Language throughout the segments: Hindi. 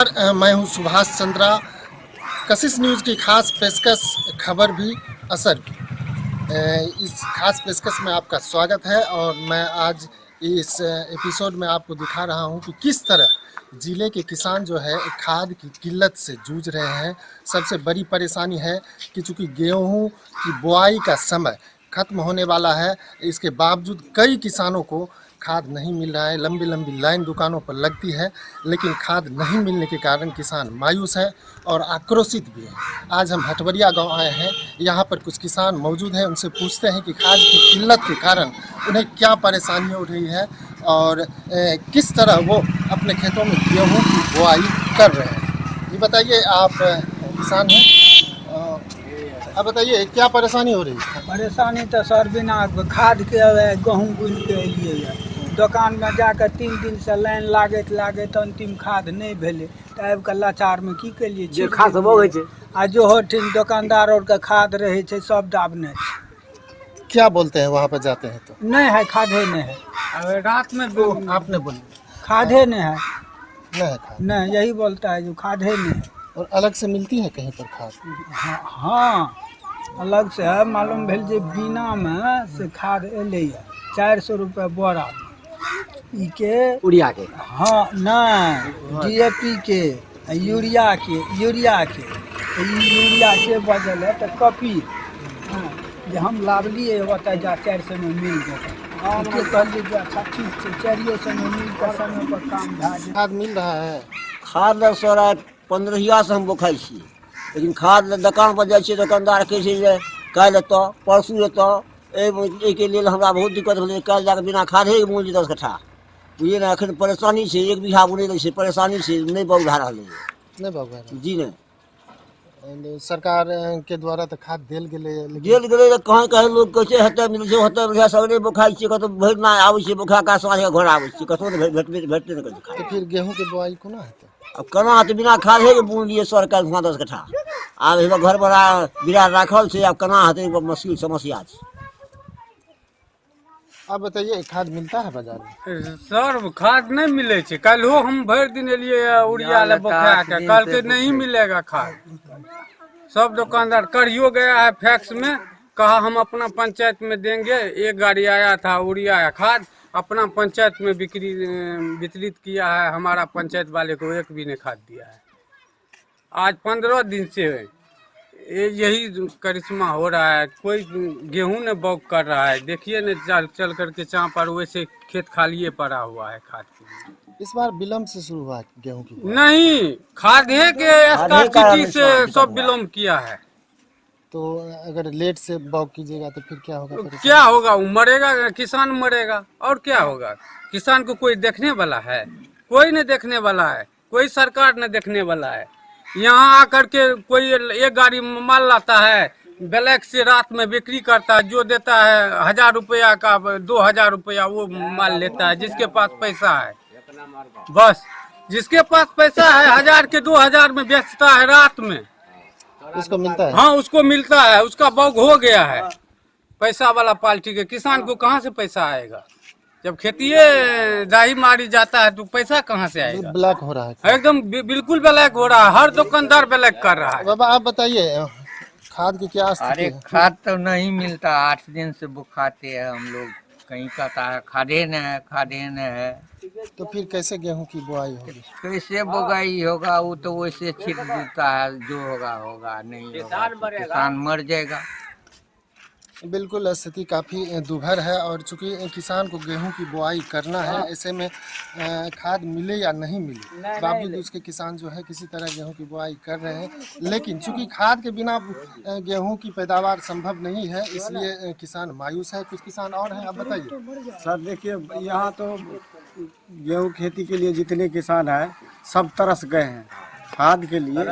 मैं हूं सुभाष चंद्रा। कशिश न्यूज़ की खास पेशकश खबर भी असर भी। इस खास पेशकश में आपका स्वागत है और मैं आज इस एपिसोड में आपको दिखा रहा हूं कि किस तरह ज़िले के किसान जो है खाद की किल्लत से जूझ रहे हैं। सबसे बड़ी परेशानी है कि चूँकि गेहूं की बुआई का समय ख़त्म होने वाला है, इसके बावजूद कई किसानों को खाद नहीं मिल रहा है। लंबी लंबी लाइन दुकानों पर लगती है, लेकिन खाद नहीं मिलने के कारण किसान मायूस है और आक्रोशित भी है। आज हम हटवरिया गांव आए हैं, यहाँ पर कुछ किसान मौजूद हैं। उनसे पूछते हैं कि खाद की किल्लत के कारण उन्हें क्या परेशानी हो रही है और किस तरह वो अपने खेतों में गेहूँ की बुआई कर रहे हैं। ये बताइए, आप किसान हैं, अब बताइए क्या परेशानी हो रही है? परेशानी तो सर बिना खाद के गहूँम बुन के एलिए दुकान में जाकर 3 दिन से लाइन लागत अंतिम खाद नहीं भेले तो आबि के लाचार में की केलिए जे खाद सब होइ छै आ जो होठिन दुकानदार और के खाद रहे छै सब दाबने छै। क्या बोलते हैं वहाँ पर जाते हैं तो? नहीं है, खादे नहीं है। अब रात में आपने बोली खादे नहीं है, नहीं है खाद, नहीं यही बोलता है जो खादे नहीं है। और अलग से मिलती है कहीं पर खाद? हाँ अलग से है, मालूम भेल जे बीना में से खाद एले 400 रुपये बोरा के उड़िया के। हाँ नहीं, DAP के यूरिया के बदल है तो कॉपी जो हम लावलिए ओतः जा 400 में मिल जाता। कहलिए जो अच्छा ठीक है 400 में मिल कर समय पर काम भए खाद मिल रहा है? खाद सर 15 से हम बोखाइ छी, लेकिन खाद दुकान पर जाइ छी, दुकानदार कहै छै जे काल्हि एतऽ परसू एतऽ, एहिके लेल हमरा बहुत दिक्कत भेलै। काल्हि जाकऽ बिना खादे बुन ली 10 कट्ठा, बुझिए ने। एखन परेशानी छै, 1 बीघा बुनै लै छै, परेशानी छै, नहीं बौग भए रहलै नहीं बौगा रहा। जी नहीं। सरकार के द्वारा तो खाद देल गेलै, गेल गेलै तऽ कहीं लोग कहै छै हेतै मिल छै, होतै मिल छै, सगरे बोखाइ छियै, कतौ भरि दिन आबै छियै बोखा का साँझ के घर आबै छियै, कतौ नहि भेटते नहि कहै छै। तो फिर गेहूं के बुआई कोना हेतै? अब केना हेतै? बिना खादे के बुन लिए सर काल्हि 10 कट्ठा। आब एहिमे घर बड़ा बिरार राखल छै, आब केना हेतै मुश्किल समस्या छै। आप बताइए, खाद मिलता है बाजार में? सर खाद नहीं मिले छे। कल हम भर दिन एलिए उड़िया ले बोखा के, कल के नहीं मिलेगा खाद। सब दुकानदार करियो गया है फैक्स में, कहा हम अपना पंचायत में देंगे। 1 गाड़ी आया था उड़िया खाद, अपना पंचायत में वितरित किया है। हमारा पंचायत वाले को 1 भी नहीं खाद दिया है। आज 15 दिन से यही करिश्मा हो रहा है। कोई गेहूं ने बौग कर रहा है, देखिए न चल करके जहाँ पर वैसे खेत खालिए पड़ा हुआ है खाद के लिए। इस बार विलम्ब से शुरू हुआ गेहूं की बुआई। नहीं, खादे के स्कार्सिटी से सब विलम्ब किया है। तो अगर लेट से बौग कीजिएगा तो फिर क्या होगा? क्या होगा? वो मरेगा, किसान मरेगा, और क्या होगा? किसान को कोई देखने वाला है? कोई नहीं देखने वाला है, कोई सरकार नहीं देखने वाला है। यहाँ आकर के कोई 1 गाड़ी माल लाता है, ब्लैक से रात में बिक्री करता है, जो देता है 1000 रुपया का 2000 रुपया वो माल लेता है। जिसके पास पैसा है, बस जिसके पास पैसा है 1000 के 2000 में बेचता है रात में, उसको मिलता है। हाँ उसको मिलता है, उसका बौग हो गया है। पैसा वाला पार्टी के किसान को कहाँ से पैसा आएगा? जब खेतिए दाही मारी जाता है तो पैसा कहाँ से आएगा? ब्लैक हो रहा है एकदम बिल्कुल ब्लैक हो रहा है, हर दुकानदार ब्लैक कर रहा है। बाबा आप बताइए, खाद की क्या स्थिति अरे है? खाद तो नहीं मिलता, 8 दिन से बुखाते हैं हम लोग। कहीं कहता है खादे न है, खादे न है, तो फिर कैसे गेहूं की बुआई होगी? कैसे बुगाई होगा? वो तो वैसे छिट देता है, जो होगा होगा, नहीं होगा तो किसान मर जाएगा। बिल्कुल स्थिति काफ़ी दुभर है और चूंकि किसान को गेहूं की बुआई करना है, ऐसे में खाद मिले या नहीं मिले, बावजूद उसके किसान जो है किसी तरह गेहूं की बुआई कर रहे हैं। लेकिन चूंकि खाद के बिना गेहूं की पैदावार संभव नहीं है, इसलिए किसान मायूस है। कुछ किसान और हैं, आप बताइए। सर देखिए, यहाँ तो गेहूँ खेती के लिए जितने किसान हैं सब तरस गए हैं, खाद के लिए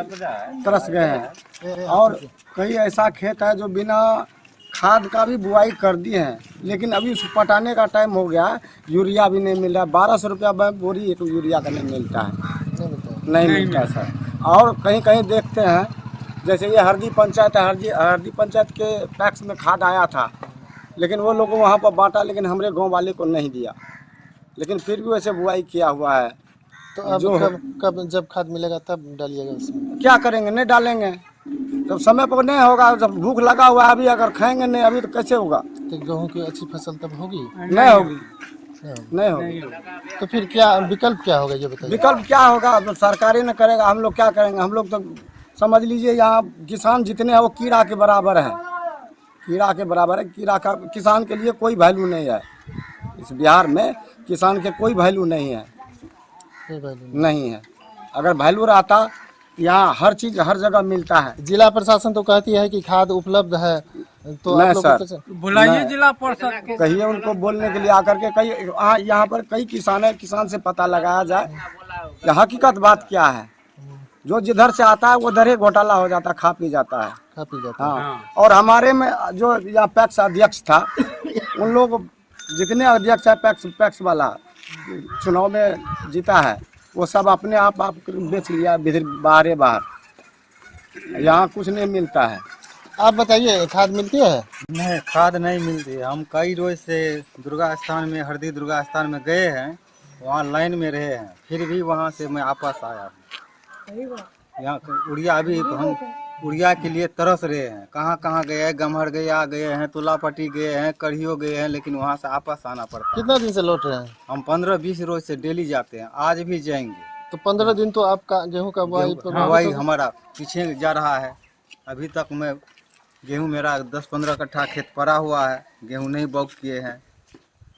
तरस गए हैं। और कई ऐसा खेत है जो बिना खाद का भी बुआई कर दिए हैं, लेकिन अभी उस पटाने का टाइम हो गया, यूरिया भी नहीं मिल रहा। 1200 रुपया बोरी एक यूरिया का नहीं मिलता है, नहीं मिलता सर। और कहीं कहीं देखते हैं, जैसे ये हरदी पंचायत है, हरदी पंचायत के पैक्स में खाद आया था, लेकिन वो लोग वहाँ पर बांटा, लेकिन हमारे गाँव वाले को नहीं दिया। लेकिन फिर भी वैसे बुआई किया हुआ है। तो अब जो कब जब खाद मिलेगा तब डालिएगा उसमें? क्या करेंगे, नहीं डालेंगे जब समय पर नहीं होगा, जब भूख लगा हुआ है अभी, अगर खाएंगे नहीं अभी तो कैसे होगा? तो गेहूं की अच्छी फसल तब होगी? नहीं होगी, नहीं नहीं होगी। तो फिर क्या विकल्प क्या होगा ये बताइए? विकल्प क्या होगा? अब सरकारी ने करेगा, हम लोग क्या करेंगे? हम लोग तो समझ लीजिए यहाँ किसान जितने हैं वो कीड़ा के बराबर है, कीड़ा के बराबर है। कीड़ा का किसान के लिए कोई वैल्यू नहीं है इस बिहार में, किसान के कोई वैल्यू नहीं है, कोई value नहीं है। अगर वैल्यू रहता यहाँ हर चीज हर जगह मिलता है। जिला प्रशासन तो कहती है कि खाद उपलब्ध है, तो नहीं आप लोग सर। तो बुलाइए नहीं। जिला परिषद को। कहिए उनको बोलने के लिए आकर के, कई यहाँ पर कई किसान है, किसान से पता लगाया जाए कि हकीकत बात क्या है। जो जिधर से आता है उधर ही घोटाला हो जाता है, खा पी जाता है। खा पी जाता है। हाँ, और हमारे में जो यहाँ पैक्स अध्यक्ष था, उन लोग जितने अध्यक्ष है पैक्स वाला चुनाव में जीता है, वो सब अपने आप बेच लिया बाहर। यहाँ कुछ नहीं मिलता है। आप बताइए खाद मिलती है? नहीं, खाद नहीं मिलती है। हम कई रोज से दुर्गा स्थान में, हरदी दुर्गा स्थान में गए हैं, वहाँ लाइन में रहे हैं, फिर भी वहाँ से मैं वापस आया हूँ। यहाँ उड़िया अभी हम उड़िया के लिए तरस रहे हैं। कहाँ कहाँ गए हैं, गम्हर गए हैं, तुलापट्टी गए हैं, कड़ियो गए हैं, लेकिन वहाँ से वापस आना पड़ता है। कितना दिन से लौट रहे हैं? हम 15-20 रोज से डेली जाते हैं, आज भी जाएंगे। तो 15 दिन तो आपका गेहूं का बुआई हवाई हमारा पीछे जा रहा है। अभी तक मैं गेहूं, मेरा 10-15 कट्ठा खेत पड़ा हुआ है, गेहूं नहीं बौग किए हैं।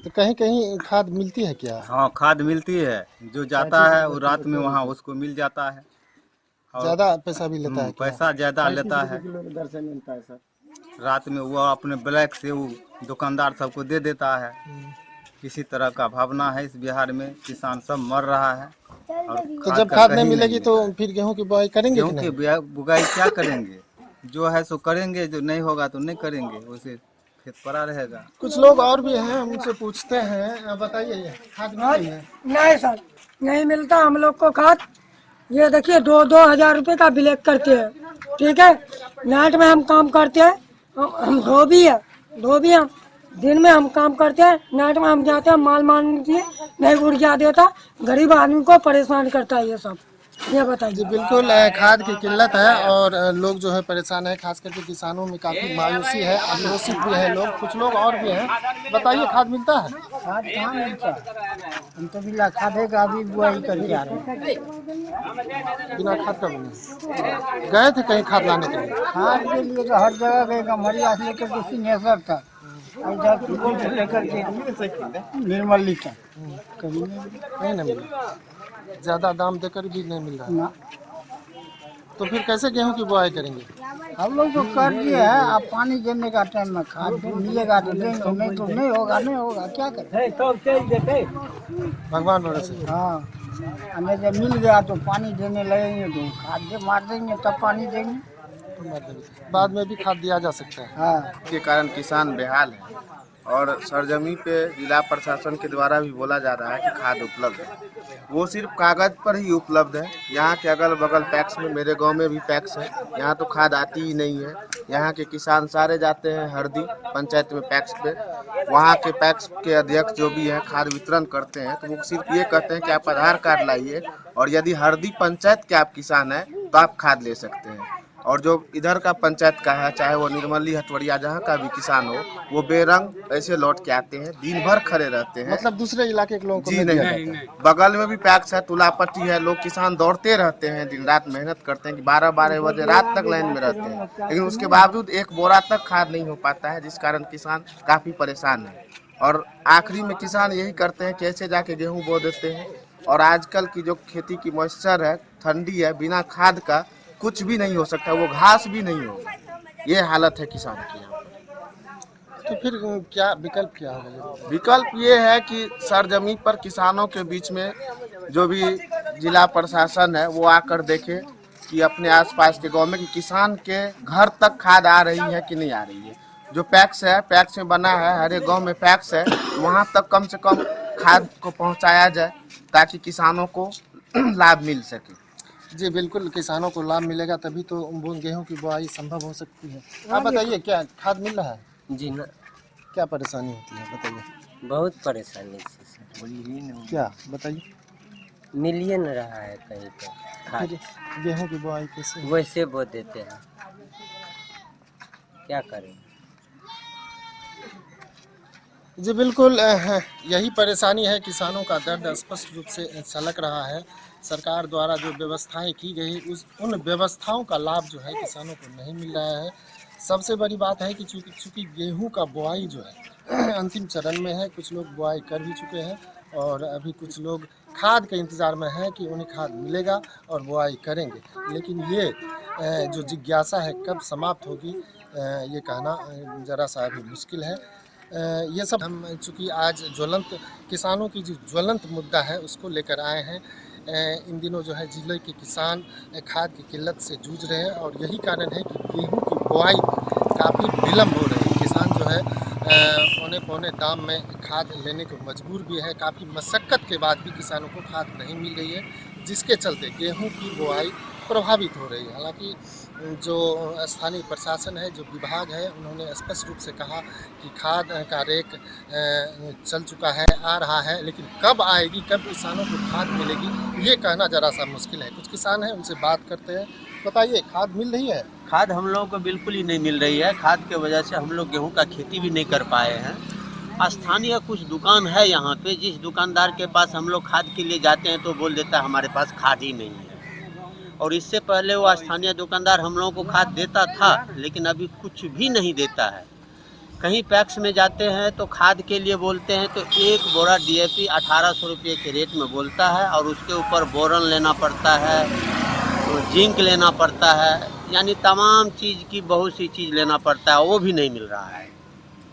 तो कहीं कहीं खाद मिलती है क्या? हाँ, खाद मिलती है। जो जाता है वो रात में वहाँ उसको मिल जाता है। और ज्यादा पैसा भी लेता है क्या? पैसा ज्यादा लेता है। इधर से मिलता है सर। रात में वो अपने ब्लैक से वो दुकानदार सबको दे देता है। इसी तरह का भावना है इस बिहार में, किसान सब मर रहा है। और तो जब खाद नहीं मिलेगी तो फिर गेहूं की बुआई करेंगे कि गेहूँ की नहीं? बुगाई क्या करेंगे? जो है सो करेंगे, जो नहीं होगा तो नहीं करेंगे, उसे खेत पड़ा रहेगा। कुछ लोग और भी हैं, उनसे पूछते हैं। बताइए ये खाद मिल रही है? नहीं सर, नहीं मिलता हम लोग को खाद। ये देखिए 2-2 हजार रुपये का ब्लैक करते हैं, ठीक है। नाइट में हम काम करते हैं, हम धोबी हैं। दिन में हम काम करते हैं, नाइट में हम जाते हैं माल मारने के लिए, नहीं ऊर्जा देता, गरीब आदमी को परेशान करता है ये सब। ये बताइए। जी बिल्कुल, खाद की किल्लत है और लोग जो है परेशान है, खास करके किसानों में काफी मायूसी है, आक्रोशित भी है लोग। कुछ लोग और भी हैं। बताइए खाद मिलता है? खाद कहाँ मिलता? हम तो बिना खादे का अभी बुआई करके आ रहे हैं। बिना खाद का बने गए थे कहीं खाद लाने के लिए? खाद के लिए तो हर जगह गए, गम्हरिया से लेकर के सिंहेश्वर तक, इधर फूल से लेकर के निर्मली तक, कहीं नहीं मिला। ज्यादा दाम देकर भी नहीं मिल रहा है। ना। तो फिर कैसे गेहूं की बुआई करेंगे? हम लोग तो कर दिए हैं, अब पानी देने का टाइम में खाद मिलेगा तो देंगे, नहीं तो नहीं होगा, क्या करें? भगवान भरोसे। हाँ, हमें जब मिल गया तो पानी देने लगेंगे तो खाद दे मार देंगे, तब पानी देंगे। बाद में भी खाद दिया जा सकता है। हाँ, के कारण किसान बेहाल है और सरजमी पे जिला प्रशासन के द्वारा भी बोला जा रहा है कि खाद उपलब्ध है, वो सिर्फ कागज पर ही उपलब्ध है। यहाँ के अगल बगल पैक्स में, मेरे गांव में भी पैक्स है, यहाँ तो खाद आती ही नहीं है। यहाँ के किसान सारे जाते हैं हरदी पंचायत में पैक्स पे, वहाँ के पैक्स के अध्यक्ष जो भी हैं खाद वितरण करते हैं, तो वो सिर्फ ये कहते हैं कि आप आधार कार्ड लाइए और यदि हरदी पंचायत के आप किसान हैं तो आप खाद ले सकते हैं। और जो इधर का पंचायत का है, चाहे वो निर्मली हटवड़िया जहाँ का भी किसान हो, वो बेरंग ऐसे लौट के आते हैं, दिन भर खड़े रहते हैं। मतलब दूसरे इलाके के लोगों को जी नहीं दिया नहीं, जाता है। बगल में भी पैक्स है, तुलापट्टी है, लोग किसान दौड़ते रहते हैं, दिन रात मेहनत करते हैं कि 12-12 बजे रात तक लाइन में रहते हैं, लेकिन उसके बावजूद एक बोरा तक खाद नहीं हो पाता है, जिस कारण किसान काफी परेशान है। और आखिरी में किसान यही करते हैं कि ऐसे जाके गेहूँ बो देते हैं। और आजकल की जो खेती की मॉइस्चर है, ठंडी है, बिना खाद का कुछ भी नहीं हो सकता, वो घास भी नहीं होगा। ये हालत है किसान की यहाँ पर। तो फिर क्या विकल्प क्या होगा? विकल्प ये है कि सरजमी पर किसानों के बीच में जो भी जिला प्रशासन है वो आकर देखे कि अपने आसपास के गांव में कि किसान के घर तक खाद आ रही है कि नहीं आ रही है। जो पैक्स है, पैक्स में बना है, हर एक गाँव में पैक्स है, वहाँ तक कम से कम खाद को पहुँचाया जाए ताकि किसानों को लाभ मिल सके। जी बिल्कुल, किसानों को लाभ मिलेगा तभी तो गेहूं की बुआई संभव हो सकती है। आप बताइए क्या खाद मिल रहा है? जी ना, क्या परेशानी होती है बताइए? बहुत परेशानी से। क्या बताइए? मिल ही न रहा है कहीं पे खाद। फिर गेहूं की बुआई कैसे होगी? वैसे बो देते हैं, क्या करें। जी बिल्कुल, यही परेशानी है। किसानों का दर्द स्पष्ट रूप से झलक रहा है। सरकार द्वारा जो व्यवस्थाएं की गई उन व्यवस्थाओं का लाभ जो है किसानों को नहीं मिल रहा है। सबसे बड़ी बात है कि चूँकि गेहूं का बुआई जो है अंतिम चरण में है, कुछ लोग बुआई कर भी चुके हैं और अभी कुछ लोग खाद के इंतज़ार में हैं कि उन्हें खाद मिलेगा और बुआई करेंगे। लेकिन ये जो जिज्ञासा है कब समाप्त होगी ये कहना ज़रा सा अभी मुश्किल है। ये सब हम चूँकि आज ज्वलंत किसानों की जो ज्वलंत मुद्दा है उसको लेकर आए हैं। इन दिनों जो है जिले के किसान खाद की किल्लत से जूझ रहे हैं और यही कारण है कि गेहूं की बुआई काफ़ी विलम्ब हो रही है। किसान जो है पौने दाम में खाद लेने को मजबूर भी है। काफ़ी मशक्क़त के बाद भी किसानों को खाद नहीं मिल रही है, जिसके चलते गेहूं की बुआई प्रभावित हो रही है। हालांकि जो स्थानीय प्रशासन है, जो विभाग है, उन्होंने स्पष्ट रूप से कहा कि खाद का रेक चल चुका है, आ रहा है, लेकिन कब आएगी, कब किसानों को खाद मिलेगी ये कहना ज़रा सा मुश्किल है। कुछ किसान हैं, उनसे बात करते हैं। बताइए, खाद मिल रही है? खाद हम लोगों को बिल्कुल ही नहीं मिल रही है। खाद के वजह से हम लोग गेहूं का खेती भी नहीं कर पाए हैं। स्थानीय कुछ दुकान है यहाँ पे, जिस दुकानदार के पास हम लोग खाद के लिए जाते हैं तो बोल देता है हमारे पास खाद ही नहीं है। और इससे पहले वो स्थानीय दुकानदार हम लोगों को खाद देता था, लेकिन अभी कुछ भी नहीं देता है। कहीं पैक्स में जाते हैं तो खाद के लिए बोलते हैं तो एक बोरा DAP 1800 रुपये के रेट में बोलता है और उसके ऊपर बोरन लेना पड़ता है, जिंक लेना पड़ता है, यानी तमाम चीज़ की बहुत सी चीज़ लेना पड़ता है, वो भी नहीं मिल रहा है।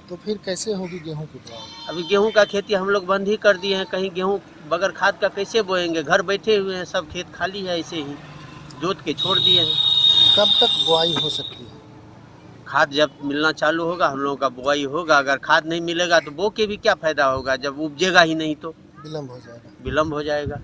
तो फिर कैसे होगी गेहूं की बुआई? अभी गेहूं का खेती हम लोग बंद ही कर दिए हैं। कहीं गेहूं बगैर खाद का कैसे बोएंगे? घर बैठे हुए हैं, सब खेत खाली है, ऐसे ही जोत के छोड़ दिए हैं। कब तक बुआई हो सकती है? खाद जब मिलना चालू होगा हम लोगों का बुआई होगा। अगर खाद नहीं मिलेगा तो बो के भी क्या फ़ायदा होगा, जब उपजेगा ही नहीं तो विलम्ब हो जाएगा। विलम्ब हो जाएगा।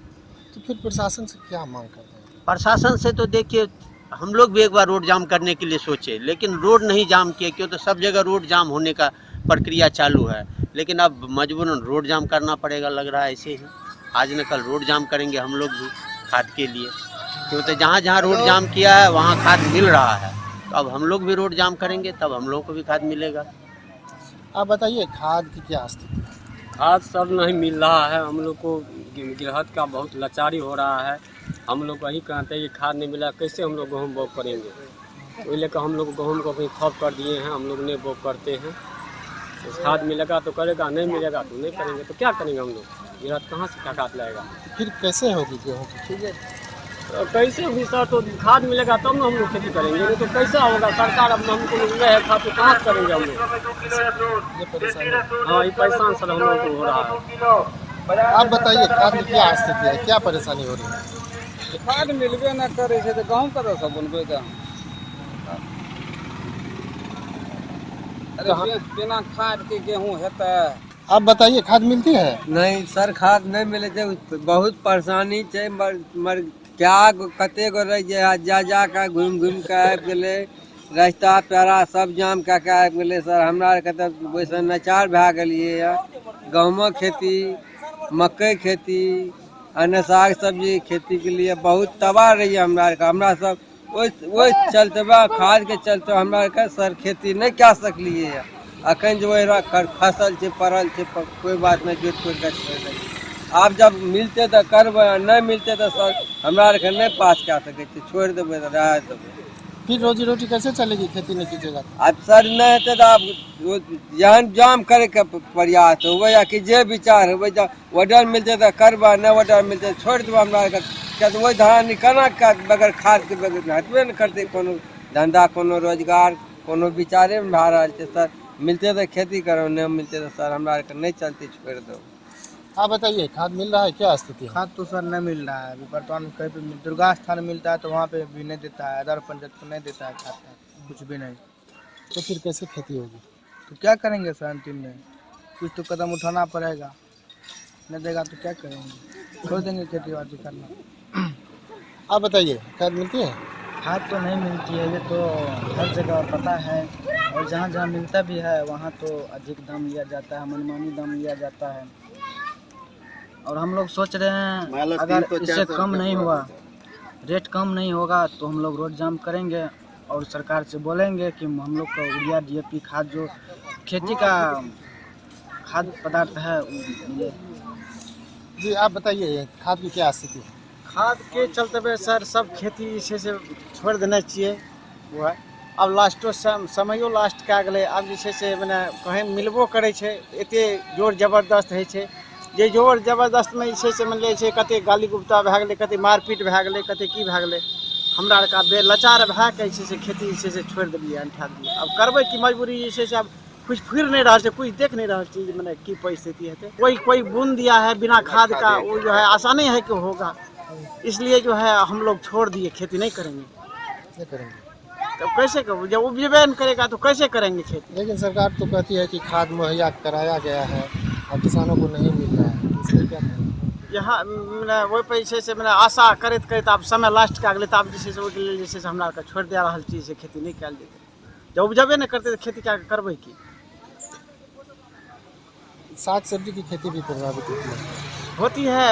तो फिर प्रशासन से क्या मांग कर रहे हैं? प्रशासन से तो देखिए, हम लोग भी एक बार रोड जाम करने के लिए सोचे, लेकिन रोड नहीं जाम किए, क्यों तो सब जगह रोड जाम होने का प्रक्रिया चालू है। लेकिन अब मजबूरन रोड जाम करना पड़ेगा, लग रहा है ऐसे ही। आज न कल रोड जाम करेंगे हम लोग भी खाद के लिए, क्योंकि जहाँ जहाँ रोड जाम किया है वहाँ खाद मिल रहा है। तो अब हम लोग भी रोड जाम करेंगे, तब हम लोगों को भी खाद मिलेगा। आप बताइए, खाद की क्या स्थिति है? खाद सर नहीं मिल रहा है। हम लोग को गिरहत का बहुत लाचारी हो रहा है। हम लोग वही कहते हैं कि खाद नहीं मिला, कैसे हम लोग गेहूँ बो करेंगे। वही लेकर हम लोग गेहूँ को कहीं ठप कर दिए हैं, हम लोग नहीं बो करते हैं। खाद मिलेगा तो करेगा, नहीं मिलेगा तो नहीं करेंगे। तो क्या करेंगे हम लोग? गिरहत कहाँ से क्या खाद लाएगा? फिर कैसे होगी गेहूँ की? ठीक है, तो कैसे भी सर, तो खाद मिलेगा तब ना हम लोग खेती करेंगे, नहीं तो कैसा होगा? सरकार अब हमको मिल रहा है खाद, तो कहाँ से करेंगे हम लोग? ये परेशानी है। हाँ, ये परेशान सर हम लोग को हो रहा है। आप बताइए, खाद की क्या स्थिति है, क्या परेशानी हो रही है? खाद मिलबे न करे छै तो गहूँ कतऽ सँ बुनबै तऽ? अरे बिना खाद के गेहूँ हेतै? आप बताइए, खाद मिलती है? नहीं सर, खाद नहीं मिले छै, बहुत परेशानी छै। मर क्या कते गो रह जा के घूम के आबि गेलै, रास्ता पेड़ा सब जाम कऽ के आबि गेलै। सर हमरा आरके तऽ वैसे लाचार भए गेलियै यऽ। गहूँमक खेती, मकई खेती, अन्य साग सब्जी खेती के लिए बहुत तबाह रही है हमरा आरके। हमरा सब ओहि चलते खाद के चलते हमरा आरके सर खेती नहीं कए सकलियै यऽ। अखन जो फसल छै, पड़ल छै, कोई बात नहीं, जोत कोई कर सकते। आप जब मिलते तो करबै, नहीं मिलते तो सर हमरा आरके नहीं पास कए सकै छी, छोड़ देबै तो रह देबै। फिर रोजी रोटी कैसे चलेगी खेती नहीं कीजिएगा? अब सर नहीं हेतै तो आप यहाँ जाम करे के प्रयास हुए या कि जे विचार हुए, जब ऑर्डर मिलते तो करबै, नहीं ऑर्डर मिलते तो छोड़ देबै हमरा आरके। क्या तो वही धारा केना बगैर खाद के बगैर हटबे नहीं करते कोनो धंधा, कोनो रोजगार, कोनो विचारे में भए रहल छै। सर मिलते तो खेती करो, नहीं मिलते तो सर हमरा आरके नहीं चलते, छोड़ दो। आप बताइए, खाद मिल रहा है, क्या स्थिति है? खाद तो सर नहीं मिल रहा है। अभी वर्तमान में कहीं पे दुर्गा स्थान मिलता है तो वहाँ पे भी नहीं देता है, अदर पंचायत को नहीं देता है खाद का, कुछ भी नहीं। तो फिर कैसे खेती होगी? तो क्या करेंगे सर? अंतिम में कुछ तो कदम उठाना पड़ेगा, नहीं देगा तो क्या करेंगे? छोड़ देंगे खेती बाड़ी करना। आप बताइए, खाद मिलती है? खाद तो नहीं मिलती है, ये तो हर जगह पता है। और जहाँ जहाँ मिलता भी है वहाँ तो अधिक दाम लिया जाता है, मनमानी दाम लिया जाता है। और हम लोग सोच रहे हैं अगर इससे कम नहीं हुआ, रेट कम नहीं होगा तो हम लोग रोड जाम करेंगे और सरकार से बोलेंगे कि हम लोग को यूरिया DAP खाद जो खेती का खाद्य पदार्थ है वो मिले। जी आप बताइए खाद की क्या स्थिति है? खाद के चलते हुए सर सब खेती इसे से छोड़ देना चाहिए। वो है अब लास्टो समयो लास्ट कए गेलै, आब जे छै से मने कहीं मिलबो करै छै, एते जोर जबरदस्त होइ छै जे जोर जबरदस्तमे जे छै से मानि लै छै कते गाली गुप्ता भए गेलै, कते मारपीट भए गेलै, कते की भए गेलै। हमरा आरके बेलचार भए के जे छै से खेती जे छै से छोड़ि देलियै, अंठा देलियै। अब करबै कि मजबूरी जे छै से अब कुछ फिर नहीं रहा है, कुछ देख नहीं रहा चीज मैंने की परिस्थिति है। कोई बूंद दिया है बिना खाद का, वो जो है आसानी है कि होगा, इसलिए जो है हम लोग छोड़ दिए, खेती नहीं करेंगे। तो कैसे करूँ, जब उपजेबे नहीं करेगा तो कैसे करेंगे खेती? लेकिन सरकार तो कहती है कि खाद मुहैया कराया गया है और किसानों को नहीं मिल रहा है, इसलिए क्या करें? यहाँ मैंने वही पैसे से मैंने आशा करते करते आप समय लास्ट कए गेलै, तो आप जैसे ओहिके लेल जे छै से हमरा आरके छोड़ि दे रहल छी से खेती नहीं कयल जेतै। जब उपजेबे नहीं करते तो खेती क्या करबै की? साग सब्जी की खेती भी प्रभावित होती है,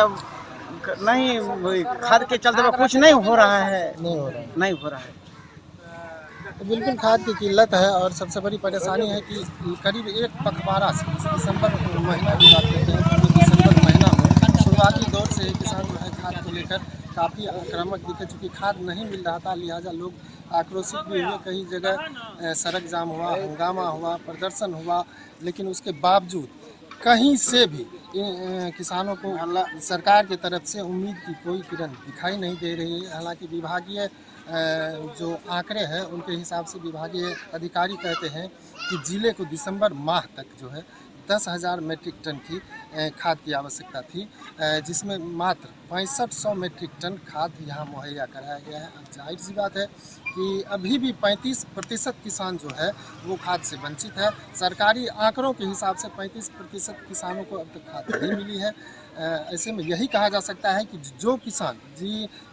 नहीं खाद के चलते कुछ नहीं हो रहा है, नहीं हो रहा है। तो बिल्कुल खाद की किल्लत है और सबसे बड़ी परेशानी है कि करीब एक पखवाड़ा से दिसंबर महीना की बात करते हैं, तो दिसंबर महीना में शुरुआती दौर से किसान जो है खाद को लेकर काफ़ी आक्रामक दिखे, चूँकि खाद नहीं मिल रहा था, लिहाजा लोग आक्रोशित भी हुए। कई जगह सड़क जाम हुआ, हंगामा हुआ, प्रदर्शन हुआ, लेकिन उसके बावजूद कहीं से भी किसानों को सरकार की तरफ से उम्मीद की कोई किरण दिखाई नहीं दे रही है। हालांकि विभागीय जो आंकड़े हैं उनके हिसाब से विभागीय अधिकारी कहते हैं कि जिले को दिसंबर माह तक जो है 10,000 मीट्रिक टन की खाद की आवश्यकता थी, जिसमें मात्र 6500 मीट्रिक टन खाद यहाँ मुहैया कराया गया है। अब जाहिर सी बात है कि अभी भी 35% किसान जो है वो खाद से वंचित है। सरकारी आंकड़ों के हिसाब से 35% किसानों को अब तक खाद नहीं मिली है। ऐसे में यही कहा जा सकता है कि जो किसान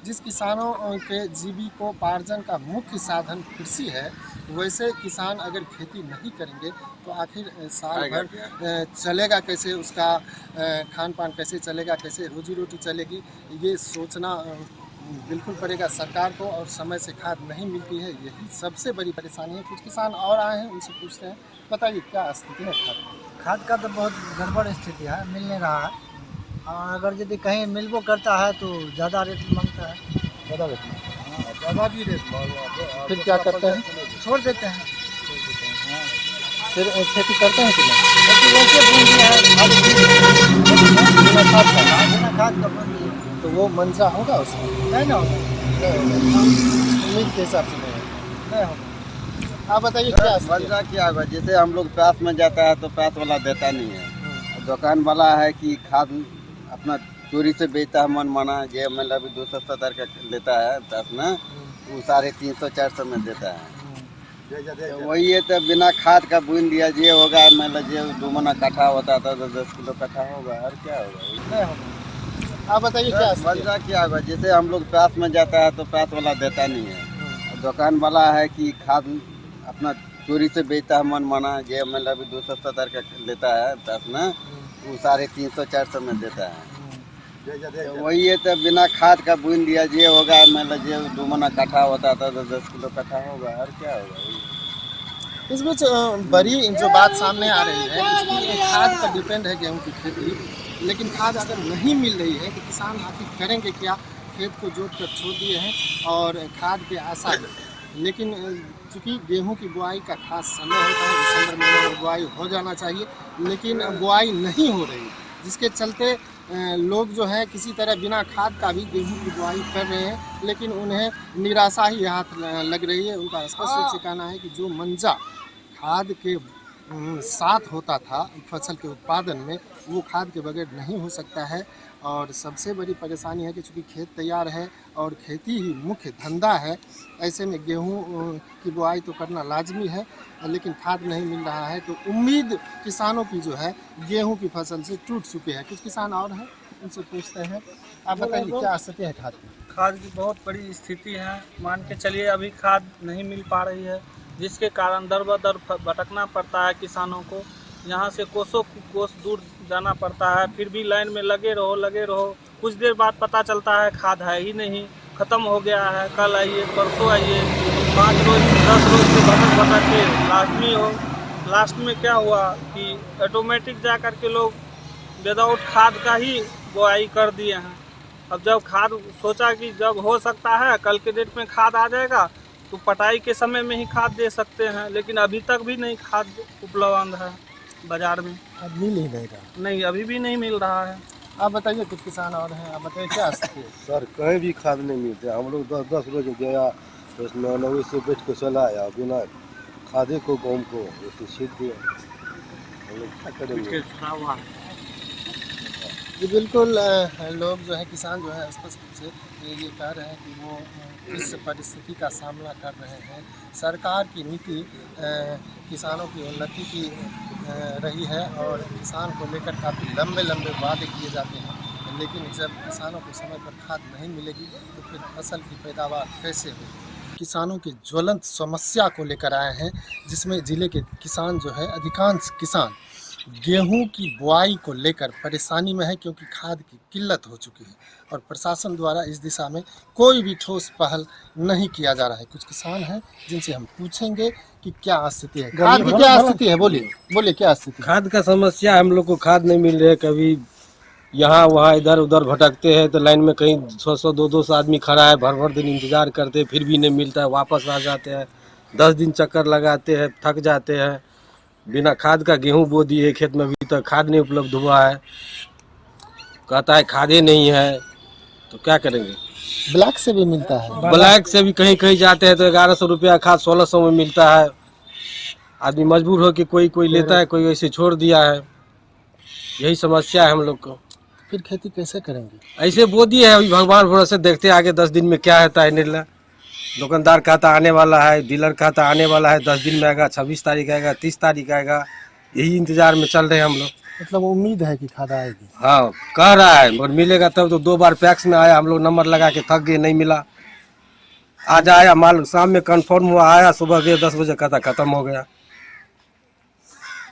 जिस किसानों के जीविकोपार्जन का मुख्य साधन कृषि है, वैसे किसान अगर खेती नहीं करेंगे तो आखिर साल भर चलेगा कैसे, उसका खान पान कैसे चलेगा, कैसे रोजी रोटी चलेगी, ये सोचना बिल्कुल पड़ेगा सरकार को। और समय से खाद नहीं मिलती है, यही सबसे बड़ी परेशानी है। कुछ किसान और आए हैं, उनसे पूछते हैं, बताइए क्या स्थिति है खाद का? तो बहुत गड़बड़ स्थिति है, मिल नहीं रहा है, और अगर यदि कहीं मिलबो करता है तो ज़्यादा रेट मांगता है। ज़्यादा रेट ज़्यादा भी रेट मांगता, फिर क्या करते हैं? छोड़ देते हैं। फिर खेती करते हैं कि नहीं? खेती वैसे बूंद दिया है, बिना खाद का? बिना खाद का बूंद दिया। तो वो मंजा होगा उसमें? नहीं ना होगा, उम्मीद के हिसाब से नहीं होगा। आप बताइए क्या मंजा क्या होगा? जैसे हम लोग प्यास में जाता है तो प्यास वाला देता नहीं है, दुकान वाला है कि खाद अपना चोरी से बेचता है मन माना, जो मतलब 270 का लेता है प्यास में, वो 350-400 में देता है। वही है, तो बिना खाद का बूंद दिया जे होगा, मतलब जो 2 मना कट्ठा होता था तो 10 किलो कट्ठा होगा, और क्या होगा? आप बताइए क्या मंजा क्या होगा? जैसे हम लोग प्यास में जाता है तो प्यास वाला देता नहीं है, दुकान वाला है कि खाद अपना चोरी से बेचता है मन माना, जो मतलब 270 का लेता है प्यास में, वो 350-400 में देता है। वही है, तो बिना खाद का बूंद दिया जे होगा, मतलब जो 2 मना कट्ठा होता था तो 10 किलो कट्ठा होगा, और क्या होगा? इस बीच बड़ी जो बात सामने आ रही है कि खाद पर डिपेंड है गेहूं की खेती, लेकिन खाद अगर नहीं मिल रही है तो किसान आखिर करेंगे क्या? खेत को जोत कर छोड़ दिए हैं और खाद के आशा है, लेकिन चूँकि गेहूं की बुआई का खास समय होता है, दिसंबर महीने में बुआई हो जाना चाहिए, लेकिन बुआई नहीं हो रही, जिसके चलते लोग जो है किसी तरह बिना खाद का भी गेहूं की बुआई कर रहे हैं, लेकिन उन्हें निराशा ही हाथ लग रही है। उनका स्पष्ट रूप से कहना है कि जो मंजा खाद के साथ होता था फसल के उत्पादन में, वो खाद के बगैर नहीं हो सकता है। और सबसे बड़ी परेशानी है कि चूँकि खेत तैयार है और खेती ही मुख्य धंधा है, ऐसे में गेहूं की बुआई तो करना लाजमी है, लेकिन खाद नहीं मिल रहा है, तो उम्मीद किसानों की जो है गेहूं की फसल से टूट चुके हैं। कुछ किसान और हैं, उनसे पूछते हैं, आप बताइए क्या स्थिति है खाद की? खाद की बहुत बड़ी स्थिति है, मान के चलिए अभी खाद नहीं मिल पा रही है, जिसके कारण दर बदर भटकना पड़ता है किसानों को। यहाँ से कोसों कोस दूर जाना पड़ता है, फिर भी लाइन में लगे रहो। कुछ देर बाद पता चलता है खाद है ही नहीं, ख़त्म हो गया है। कल आइए, परसों आइए, 5 रोज 10 रोज से भटक के लाजमी हो। लास्ट में क्या हुआ कि ऑटोमेटिक जा कर के लोग विदाउट खाद का ही बुआई कर दिए हैं। अब जब खाद सोचा कि जब हो सकता है कल के डेट में खाद आ जाएगा तो पटाई के समय में ही खाद दे सकते हैं, लेकिन अभी तक भी नहीं खाद उपलब्ध है बाजार में। अब मिल ही नहीं रहा। नहीं, अभी भी नहीं मिल रहा है। आप बताइए, कुछ किसान और हैं, आप बताइए क्या स्थिति है? सर कहीं भी खाद नहीं मिलते। हम लोग 10 रोज गया तो उसमें नवे से बैठ के चला आया, बिना खादे को गहूम को उसको सीट दिया। हम लोग क्या करेंगे? जी बिल्कुल, लोग जो है, किसान जो है, स्पष्ट रूप से ये कह रहे हैं कि वो इस परिस्थिति का सामना कर रहे हैं। सरकार की नीति किसानों की उन्नति की रही है और किसान को लेकर काफ़ी लंबे वादे किए जाते हैं, लेकिन जब किसानों को समय पर खाद नहीं मिलेगी तो फिर फसल की पैदावार कैसे होगी। किसानों की ज्वलंत समस्या को लेकर आए हैं, जिसमें ज़िले के किसान जो है, अधिकांश किसान गेहूं की बुआई को लेकर परेशानी में है, क्योंकि खाद की किल्लत हो चुकी है और प्रशासन द्वारा इस दिशा में कोई भी ठोस पहल नहीं किया जा रहा है। कुछ किसान हैं जिनसे हम पूछेंगे कि क्या स्थिति है, खाद की क्या स्थिति है। बोलिए क्या स्थिति? खाद का समस्या, हम लोग को खाद नहीं मिल रही है। कभी यहाँ वहाँ इधर उधर भटकते हैं तो लाइन में कहीं 100 200 आदमी खड़ा है, भर दिन इंतजार करते हैं, फिर भी नहीं मिलता है। वापस आ जाते हैं, 10 दिन चक्कर लगाते हैं, थक जाते हैं। बिना खाद का गेहूं बो दिए खेत में, अभी तक खाद नहीं उपलब्ध हुआ है। कहता है खादे नहीं है, तो क्या करेंगे? ब्लैक से भी मिलता है, ब्लैक से भी कहीं जाते हैं तो 1100 रुपया खाद 1600 में मिलता है। आदमी मजबूर हो कि कोई लेता है, कोई वैसे छोड़ दिया है। यही समस्या है हम लोग को। फिर खेती कैसे करेंगे? ऐसे बो दिए है, अभी भगवान भरोसे देखते आगे 10 दिन में क्या होता है निर्णय। दुकानदार कहता आने वाला है, डीलर कहता आने वाला है, 10 दिन में आएगा, 26 तारीख आएगा, 30 तारीख आएगा। यही इंतजार में चल रहे हैं हम लोग। मतलब उम्मीद है कि खाद आएगी? हाँ, कह रहा है, मगर मिलेगा तब तो। 2 बार पैक्स में आया, हम लोग नंबर लगा के थक गए, नहीं मिला। आज आया माल, शाम में कंफर्म हुआ, आया सुबह 10 बजे कहता खत्म हो गया।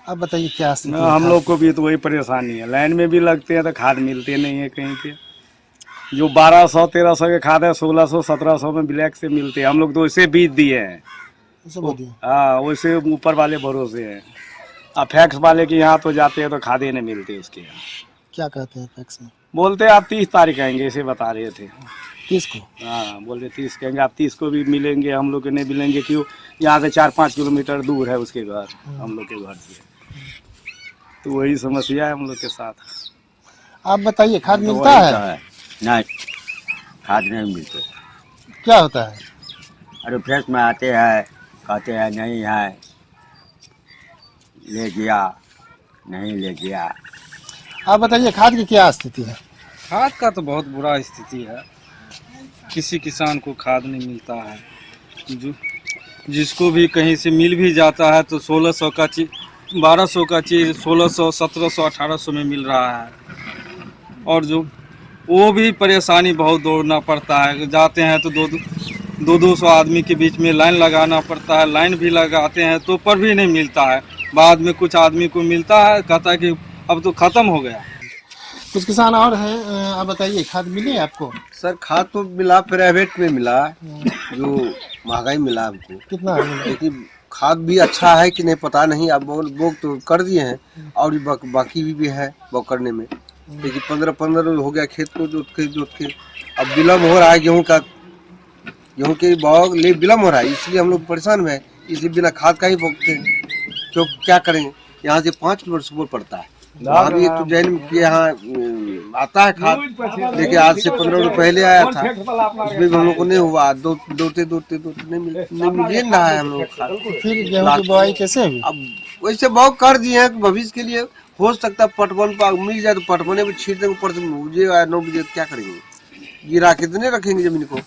अब बताइए क्या स्थिति है? हम लोग को भी तो वही परेशानी है, लाइन में भी लगते हैं तो खाद मिलते नहीं है कहीं पे। जो 1200 1300 के खाद है 1600 1700 में ब्लैक से मिलते हैं। हम लोग तो वैसे बीज दिए हैं। हाँ, वैसे ऊपर वाले भरोसे हैं। अब फैक्स वाले के यहाँ तो जाते हैं तो खादे नहीं मिलते उसके यहाँ। क्या कहते हैं फैक्स में? बोलते हैं आप 30 तारीख आएंगे, ऐसे बता रहे थे। 30 को? हाँ, बोलते 30 कहेंगे। आप 30 को भी मिलेंगे, हम लोग के नहीं मिलेंगे। क्यों? यहाँ से 4-5 किलोमीटर दूर है उसके घर, हम लोग के घर से। तो वही समस्या है हम लोग के साथ। आप बताइए, खाद मिलता है? नहीं, खाद नहीं मिलते। क्या होता है? अरे फ्रेश में आते हैं, कहते हैं नहीं है, ले गया, नहीं ले गया। आप बताइए, खाद की क्या स्थिति है? खाद का तो बहुत बुरा स्थिति है। किसी किसान को खाद नहीं मिलता है। जो जिसको भी कहीं से मिल भी जाता है तो 1600 का चीज, 1200 का चीज़ 1600 1700 1800 में मिल रहा है। और जो वो भी परेशानी बहुत दौड़ना पड़ता है। जाते हैं तो 200 आदमी के बीच में लाइन लगाना पड़ता है। लाइन भी लगाते हैं तो पर भी नहीं मिलता है। बाद में कुछ आदमी को मिलता है, कहता है कि अब तो ख़त्म हो गया। कुछ किसान और हैं, आप बताइए, खाद मिली आपको? सर खाद तो मिला, प्राइवेट में मिला, जो महंगाई मिला हमको। कितना मिला? लेकिन खाद भी अच्छा है कि नहीं पता नहीं। अब वो तो कर दिए हैं और बाकी भी है वो करने में। लेकिन 15 हो गया खेत को जोत के अब विलम्ब हो रहा है। गेहूँ के भाव ले विलम्ब हो रहा है, इसलिए हम लोग परेशान हैं। इसलिए बिना खाद का ही बोते हैं। क्यों, क्या करेंगे? यहाँ से 5 किलोमीटर सुबह पड़ता है। वहाँ भी तो जैन के यहाँ आता है खाद, लेकिन आज से 15 दिन पहले आया था, उसमें भी हम लोग को नहीं हुआ। दौड़ते नहीं मिल रहा है हम लोग खाद। फिर गेहूँ की बुआई कैसे हुई? अब वैसे भाव कर दिए हैं, भविष्य के लिए हो सकता है पटवन पर मिल जाए तो पटवने में छीट देंगे। ऊपर से मुझे 9 बजे क्या करेंगे? गिरा कितने रखेंगे जमीन को?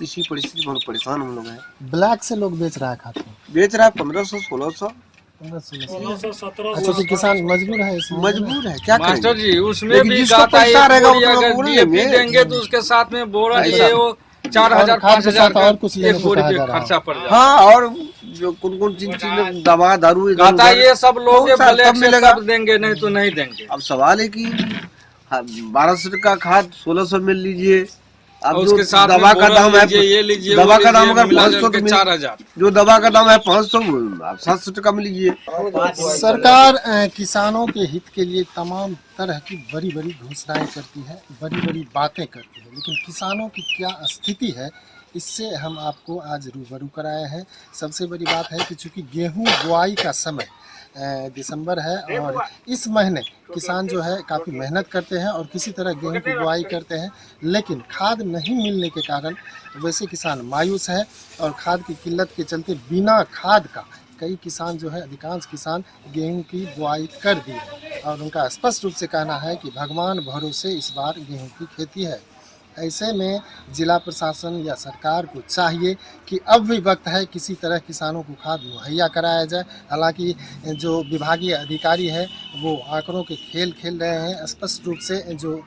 इसी परिस्थिति में परेशान हम लोग हैं। ब्लैक से लोग बेच रहा है खाद, बेच रहा है 1500 1600। अच्छा, तो किसान मजबूर है इसमें? मजबूर है, क्या मास्टर करें? जी, उसमें भी गाता है, अगर डीएपी देंगे तो उसके साथ में बोरा ये वो 4000 5000 और कुछ एक बोरी पे खर्चा पड़ जाता है। हाँ, और जो कौन चीज दवा दारू कहता ये सब लोग सब मिलेगा, देंगे नहीं तो नहीं देंगे। अब सवाल है कि 1200 का खाद 1600 में लीजिए, अब उसके जो साथ दवा का दाम है, ये लीजिए, दवा का दाम अगर मिला 500 जुल के तो 4000, जो दवा का दाम है 500, आप 700 टका में लीजिए। सरकार किसानों के हित के लिए तमाम तरह की बड़ी बड़ी घोषणाएं करती है, बड़ी बड़ी बातें करती है, लेकिन किसानों की क्या स्थिति है इससे हम आपको आज रूबरू कराए हैं। सबसे बड़ी बात है कि चूंकि गेहूं बुआई का समय दिसंबर है और इस महीने किसान जो है काफ़ी मेहनत करते हैं और किसी तरह गेहूं की बुआई करते हैं, लेकिन खाद नहीं मिलने के कारण वैसे किसान मायूस है और खाद की किल्लत के चलते बिना खाद का कई किसान जो है, अधिकांश किसान गेहूं की बुआई कर दी है और उनका स्पष्ट रूप से कहना है कि भगवान भरोसे इस बार गेहूं की खेती है। ऐसे में जिला प्रशासन या सरकार को चाहिए कि अब भी वक्त है किसी तरह किसानों को खाद मुहैया कराया जाए। हालांकि जो विभागीय अधिकारी है वो आंकड़ों के खेल खेल रहे हैं। स्पष्ट रूप से जो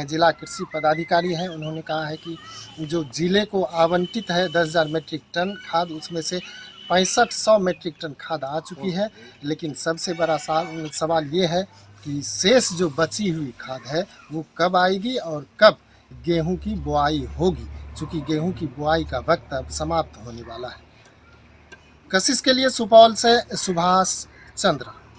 जिला कृषि पदाधिकारी हैं उन्होंने कहा है कि जो जिले को आवंटित है 10,000 मीट्रिक टन खाद, उसमें से 6500 मीट्रिक टन खाद आ चुकी है, लेकिन सबसे बड़ा सवाल ये है कि शेष जो बची हुई खाद है वो कब आएगी और कब गेहूं की बुआई होगी, चूँकि गेहूं की बुआई का वक्त अब समाप्त होने वाला है। कशिश के लिए सुपौल से सुभाष चंद्र।